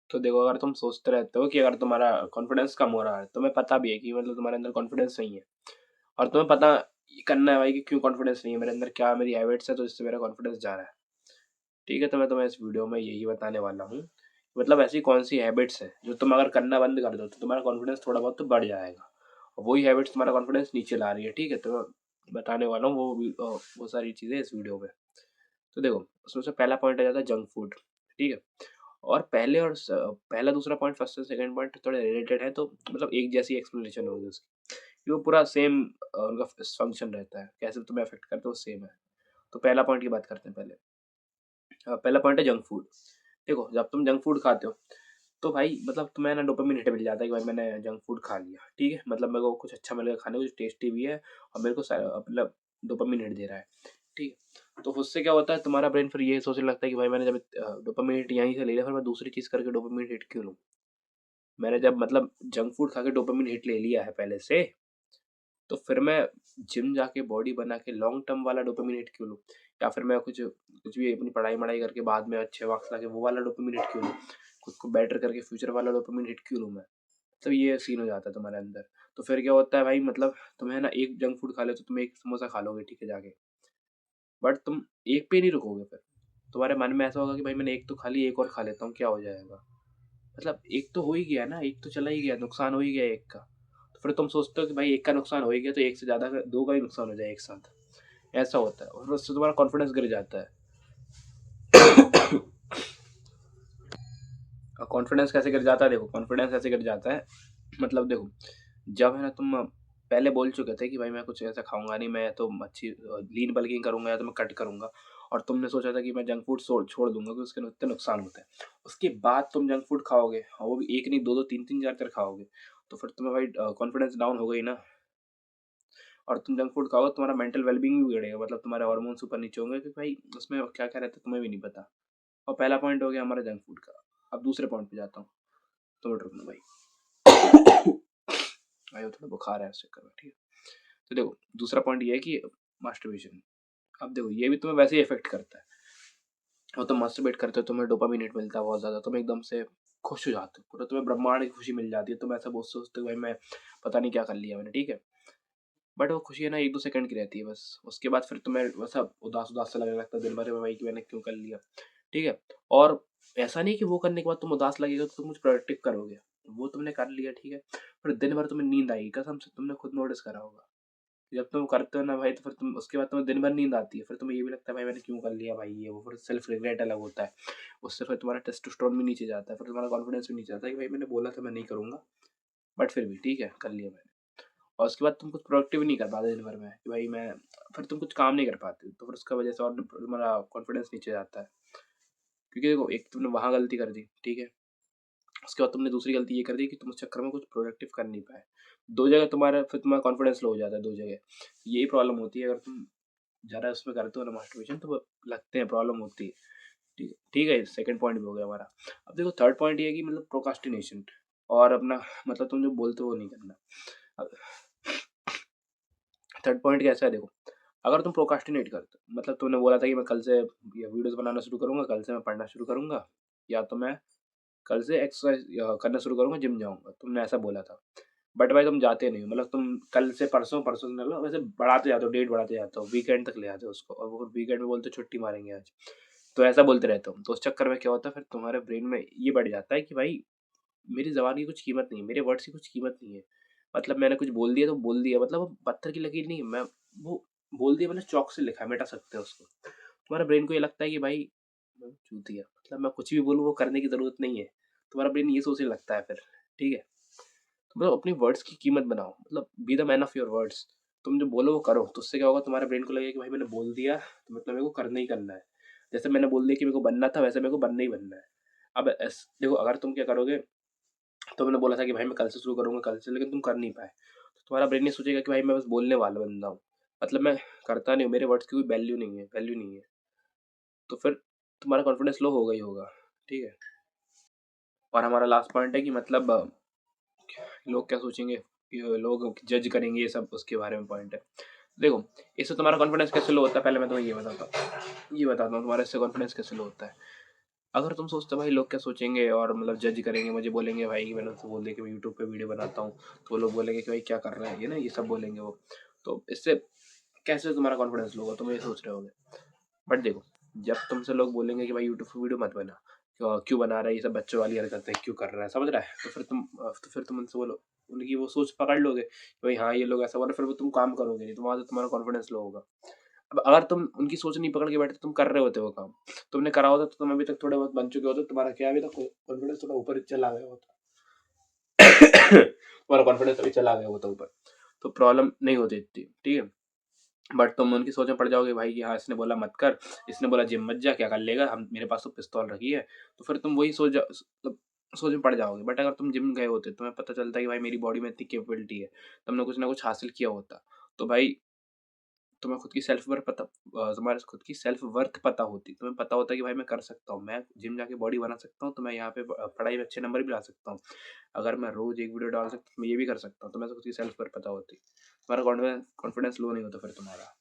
तो देखो, अगर तुम सोचते रहते हो कि अगर तुम्हारा कॉन्फिडेंस कम हो रहा है, तुम्हें पता भी है कि मतलब तुम्हारे अंदर कॉन्फिडेंस नहीं है, और तुम्हें पता करना है भाई कि क्यों कॉन्फिडेंस नहीं है मेरे अंदर, क्या मेरी हैबिट्स है तो जिससे मेरा कॉन्फिडेंस जा रहा है। ठीक है, तो मैं तुम्हें इस वीडियो में यही बताने वाला हूँ, मतलब ऐसी कौन सी हैबिट्स है जो तुम अगर करना बंद कर दो तो तुम्हारा कॉन्फिडेंस थोड़ा बहुत तो बढ़ जाएगा, और वही हैबिट्स तुम्हारा कॉन्फिडेंस नीचे ला रही है। ठीक है, तो मैं बताने वाला हूँ वो सारी चीज़ें इस वीडियो में। तो देखो, उसमें से पहला पॉइंट आ जाता है जंक फूड। ठीक है, और पहला दूसरा पॉइंट फर्स्ट और सेकंड पॉइंट थोड़े रिलेटेड है, तो मतलब एक जैसी एक्सप्लेनेशन होगी उसकी, कि वो पूरा सेम उनका फंक्शन रहता है, कैसे तुम्हें अफेक्ट करता है वो सेम है। तो पहला पॉइंट की बात करते हैं पहले। पहला पॉइंट है जंक फूड। देखो, जब तुम जंक फूड खाते हो तो भाई मतलब तुम्हें ना डोपामिन हिट मिल जाता है कि भाई मैंने जंक फूड खा लिया। ठीक है, मतलब मेरे को कुछ अच्छा मिलेगा खाने को, कुछ टेस्टी भी है, और मेरे को मतलब डोपामिन हिट दे रहा है। ठीक है, तो उससे क्या होता है, तुम्हारा ब्रेन फिर ये सोचने लगता है कि भाई मैंने जब डोपामिन हिट यहीं से ले लिया, फिर मैं दूसरी चीज़ करके डोपामिन हिट क्यों लूँ। मैंने जब मतलब जंक फूड खा के डोपामिन हिट ले लिया है पहले से, तो फिर मैं जिम जाके बॉडी बना के लॉन्ग टर्म वाला डोपामिन हिट क्यों लूँ? या फिर मैं कुछ कुछ भी अपनी पढ़ाई-वढ़ाई करके बाद में अच्छे मार्क्स लाके वो वाला डोपामिन हिट क्यों लूँ? खुद को बेटर करके फ्यूचर वाला डोपामिन हिट क्यों लूँ मैं? तो ये सीन हो जाता है तुम्हारे अंदर। तो फिर क्या होता है भाई, मतलब तुम्हें ना एक जंक फूड खा लो तो तुम एक समोसा खा लोगे, ठीक है, जाके। बट तुम एक पे नहीं रुकोगे फिर। तुम्हारे मन में ऐसा होगा कि भाई मैंने एक तो खा ली, एक और खा लेता हूँ, क्या हो जाएगा? मतलब एक तो हो ही गया ना, एक तो चला ही गया, नुकसान हो ही गया एक का। तो फिर तुम सोचते हो कि भाई एक का नुकसान हो ही गया तो एक से ज़्यादा का, दो का ही नुकसान हो जाए एक साथ। ऐसा होता है, और उससे तुम्हारा कॉन्फिडेंस गिर जाता है। और कॉन्फिडेंस कैसे गिर जाता है, देखो कॉन्फिडेंस ऐसे गिर जाता है, मतलब देखो, जब है ना तुम पहले बोल चुके थे कि भाई मैं कुछ ऐसा खाऊंगा नहीं, मैं तो अच्छी लीन बल्किंग करूंगा या तो मैं कट करूंगा, और तुमने सोचा था कि मैं जंक फूड छोड़ छोड़ दूंगा क्योंकि उसके इतने नुकसान होते हैं। उसके बाद तुम जंक फूड खाओगे, और वो भी एक नहीं, दो दो तीन तीन चार चार खाओगे, तो फिर तुम्हें भाई कॉन्फिडेंस डाउन हो गई ना। और तुम जंक फूड खाओगे, तुम्हारा मेंटल वेलबींग भी बिगड़ेगा, मतलब तुम्हारे हार्मोन्स ऊपर नीचे होंगे कि भाई उसमें क्या क्या रहता है तुम्हें भी नहीं पता। और पहला पॉइंट हो गया हमारा जंक फूड का। अब दूसरे पॉइंट पे जाता हूँ, तो मिनट रुकना भाई। भाई वो थोड़ा बुखार है, उससे कर, ठीक है। तो देखो, दूसरा पॉइंट ये है कि मास्टरबेशन। अब देखो, ये भी तुम्हें वैसे ही इफेक्ट करता है। और तुम मास्टरबेट करते हो, तुम्हें डोपामिन हिट मिलता है बहुत ज़्यादा, तुम एकदम से खुश हो जाते हो, पूरा तुम्हें ब्रह्मांड की खुशी मिल जाती है, तुम ऐसा बहुत सोचते हो भाई मैं पता नहीं क्या कर लिया मैंने। ठीक है, बट वो खुशी है ना एक दो सेकंड की रहती है बस। उसके बाद फिर तुम्हें वैसा उदास उदास सा लगने लगता है दिन भर में भाई कि मैंने क्यों कर लिया। ठीक है, और ऐसा नहीं कि वो करने के बाद तुम उदास लगेगा तो तुम कुछ प्रोडक्टिव करोगे। वो तुमने कर लिया, ठीक है, फिर दिन भर तुम्हें नींद आएगी, कसम से तुमने खुद नोटिस करा होगा। जब तुम करते हो ना भाई, तो फिर तुम उसके बाद तुम्हें दिन भर नींद आती है, फिर तुम्हें ये भी लगता है भाई मैंने क्यों कर लिया भाई ये वो, फिर सेल्फ रिग्रेट अलग होता है। उससे फिर तुम्हारा टेस्टोस्टेरोन भी नीचे जाता है, फिर तुम्हारा कॉन्फिडेंस भी नीचे जाता है कि भाई मैंने बोला था मैं नहीं करूंगा, बट फिर भी ठीक है कर लिया मैंने। और उसके बाद तुम कुछ प्रोडक्टिव नहीं कर पाते दिन भर में कि भाई मैं, फिर तुम कुछ काम नहीं कर पाते, तो फिर उसका वजह से और तुम्हारा कॉन्फिडेंस नीचे जाता है। क्योंकि देखो, एक तुमने वहाँ गलती कर दी, ठीक है, उसके बाद तुमने दूसरी गलती ये कर दी कि तुम उस चक्कर में कुछ प्रोडक्टिव कर नहीं पाए। दो जगह तुम्हारा फिर तुम्हारा कॉन्फिडेंस लो हो जाता है, दो जगह। यही प्रॉब्लम होती है अगर तुम ज़्यादा उसमें करते हो ना मास्टरबेशन, तो वो लगते हैं, प्रॉब्लम होती है। ठीक है, सेकंड पॉइंट भी हो गया हमारा। अब देखो, थर्ड पॉइंट ये है कि मतलब प्रोकास्टिनेशन, और अपना मतलब तुम जो बोलते हो वो नहीं करना। अब थर्ड पॉइंट कैसा है, देखो, अगर तुम प्रोकास्टिनेट करते हो, मतलब तुमने बोला था कि मैं कल से ये वीडियोस बनाना शुरू करूंगा, कल से मैं पढ़ना शुरू करूंगा, या तो मैं कल से एक्सरसाइज करना शुरू करूंगा, जिम जाऊंगा, तुमने ऐसा बोला था। बट भाई तुम जाते नहीं हो, मतलब तुम कल से परसों, परसों से मतलब वैसे बढ़ाते जाते हो, डेट बढ़ाते जाते हो, वीकेंड तक ले आते हो उसको, और वो वीकेंड में बोलते हो छुट्टी मारेंगे आज। तो ऐसा बोलते रहते हो, तो उस चक्कर में क्या होता है, फिर तुम्हारे ब्रेन में ये बढ़ जाता है कि भाई मेरी ज़बान की कुछ कीमत नहीं है, मेरे वर्ड्स की कुछ कीमत नहीं है। मतलब मैंने कुछ बोल दिया तो बोल दिया, मतलब वो पत्थर की लकीर नहीं है, मैं वो बोल दिया, मैंने चॉक से लिखा है, मिटा सकते हैं उसको। तुम्हारे ब्रेन को ये लगता है कि भाई मैं चूतिया, मतलब मैं कुछ भी बोलूँ वो करने की ज़रूरत नहीं है। तुम्हारा ब्रेन ये सोचने लगता है फिर। ठीक है, तो मतलब अपनी वर्ड्स की कीमत बनाओ, मतलब be the man of your words. तुम जो बोलो वो करो, तो उससे क्या होगा, तुम्हारे ब्रेन को लगेगा कि भाई मैंने बोल दिया तो मतलब मेरे को करना ही करना है। जैसे मैंने बोल दिया कि मेरे को बनना था, वैसे मेरे को बनना ही बनना है। अब देखो, अगर तुम क्या करोगे, तो मैंने बोला था कि भाई मैं कल से शुरू करूँगा, कल से, लेकिन तुम कर नहीं पाए, तो तुम्हारा ब्रेन ये सोचेगा कि भाई मैं बस बोलने वाला बंदा हूँ, मतलब मैं करता नहीं हूँ, मेरे वर्ड्स की कोई वैल्यू नहीं है, वैल्यू नहीं है। तो फिर तुम्हारा कॉन्फिडेंस लो होगा ही होगा। ठीक है, और हमारा लास्ट पॉइंट है कि मतलब लोग क्या सोचेंगे, लोग जज करेंगे, ये सब उसके बारे में पॉइंट है। देखो, इससे तुम्हारा कॉन्फिडेंस कैसे लो होता है, पहले मैं तुम्हें ये बताता हूँ तुम्हारा इससे कॉन्फिडेंस कैसे लो होता है। अगर तुम सोचते हो भाई लोग क्या सोचेंगे और मतलब जज करेंगे, मुझे बोलेंगे भाई कि मैंने उनसे बोल दिया कि मैं यूट्यूब पे वीडियो बनाता हूँ, तो वो लोग बोलेंगे कि भाई क्या कर रहा है ये ना, ये सब बोलेंगे वो। तो इससे कैसे तुम्हारा कॉन्फिडेंस लो होगा, तुम ये सोच रहे होगे। बट देखो, जब तुमसे लोग बोलेंगे कि भाई यूट्यूब पे वीडियो मत बना, क्यों बना रहा है ये सब बच्चों वाली हरकतें क्यों कर रहा है, समझ रहा है, तो फिर तुम उनसे बोलो, उनकी वो सोच पकड़ लोगे कि भाई हाँ ये लोग ऐसा बोल रहे, फिर वो तुम काम करोगे नहीं, तो वहां से तुम्हारा कॉन्फिडेंस लो होगा। अब अगर तुम उनकी सोच नहीं पकड़ के बैठे, तुम कर रहे होते वो काम, तुमने करा होता तो तुम अभी तक थोड़े बहुत बन चुके होते, तुम्हारा क्या अभी तक कॉन्फिडेंस थोड़ा ऊपर चला गया होता। तुम्हारा कॉन्फिडेंस अभी चला गया होता ऊपर, तो प्रॉब्लम नहीं होती इतनी, ठीक है। बट तुम उनकी सोच में पड़ जाओगे भाई कि हाँ इसने बोला मत कर, इसने बोला जिम मत जा, क्या कर लेगा, हम मेरे पास तो पिस्तौल रखी है, तो फिर तुम वही मतलब सोच में पड़ जाओगे। बट अगर तुम जिम गए होते, तुम्हें पता चलता है कि भाई मेरी बॉडी में इतनी कैपेबिलिटी है, तुमने कुछ ना कुछ हासिल किया होता, तो भाई तुम्हें खुद की सेल्फ वर्थ पता, तुम्हारे खुद की सेल्फ वर्थ पता होती, तुम्हें पता होता कि भाई मैं कर सकता हूँ, मैं जिम जाके बॉडी बना सकता हूँ, तो मैं यहाँ पे पढ़ाई में अच्छे नंबर भी ला सकता हूँ, अगर मैं रोज एक वीडियो डाल सकता हूँ, मैं ये भी कर सकता हूँ, तो मैं तो खुद की सेल्फ वर्थ पता होती, तुम्हारा कॉन्फिडेंस कॉन्फिडेंस लो नहीं होता फिर तुम्हारा।